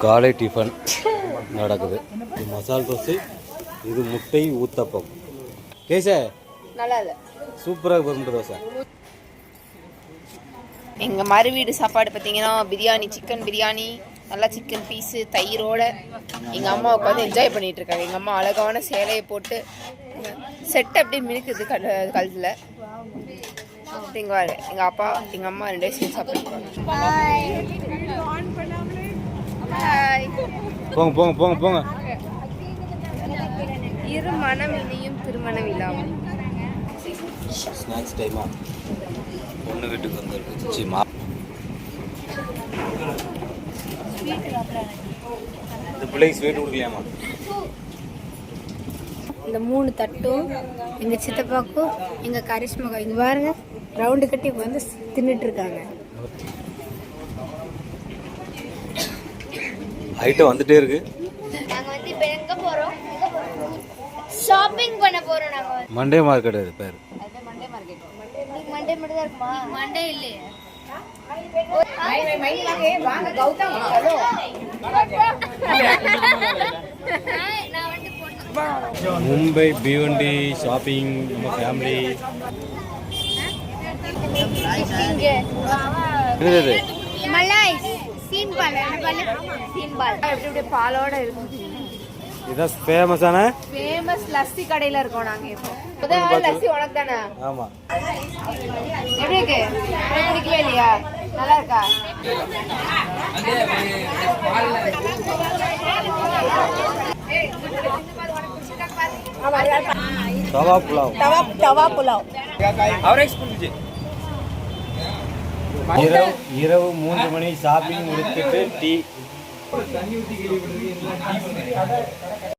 காலை டிஃபன் நடக்குது. இது மசால் தோசை, இது முட்டை ஊத்தப்பம். கேச நல்லா இல்லை, சூப்பராக முட்டை தோசை. எங்கள் மறு வீடு சாப்பாடு பார்த்தீங்கன்னா பிரியாணி, சிக்கன் பிரியாணி, நல்லா சிக்கன் பீஸு தயிரோட எங்கள் அம்மா உட்காந்து என்ஜாய் பண்ணிகிட்டு இருக்காங்க. எங்கள் அம்மா அழகான சேலையை போட்டு செட் அப்படியே மினுக்குது கழுத்தில். இங்கே வாரு எங்கள் அப்பா எங்கள் அம்மா 2 சேர்ந்து சாப்பிட்டுருக்காங்க. போங்க போங்க போங்க போங்க. இரு மனம் இனியும் திருமணம் இல்லாமல் ஸ்நாக்ஸ் டைமா பொண்ணு வீட்டுக்கு வந்துருக்கு. இந்த பிள்ளைக்கு ஸ்வீட் கொடுக்கலையாமா? இந்த 3 தட்டும் எங்கள் சித்தப்பாக்கும் எங்கள் கரிஷ்மாக்கும் இங்கே பாருங்க ரவுண்டு கட்டி வந்து தின்னுட்டு இருக்காங்க. ஐட்டம் வந்துட்டே இருக்கு. நாங்கள் வந்து இப்போ எங்கே போகிறோம்? ஷாப்பிங் பண்ண போகிறோம். நாங்கள் மண்டே மார்க்கெட் அது பேர். Monday market. மண்டே மட்டும் தான் இருக்குமா? மண்டே இல்லையே. மும்பை பிவண்டி ஷாப்பிங் நம்ம ஃபேமிலி. என்னது மலாய் சீன் பால். சீன் பால் எப்படி பாலோட இருக்கும். இதான் ஃபேமஸான ஃபேமஸ் லஸ்ஸி கடையில் இருக்கோம் நாங்கள். இப்போ முதல் லஸ்ஸி உனக்கு தானே? ஆமாம். எப்படி இருக்கு? பிடிக்கவே இல்லையா? நல்லா இருக்கா? தவா புலாவ். தவா புலாவ். இரவு 3 மணி ஷாப்பிங் முடித்துட்டு டீ.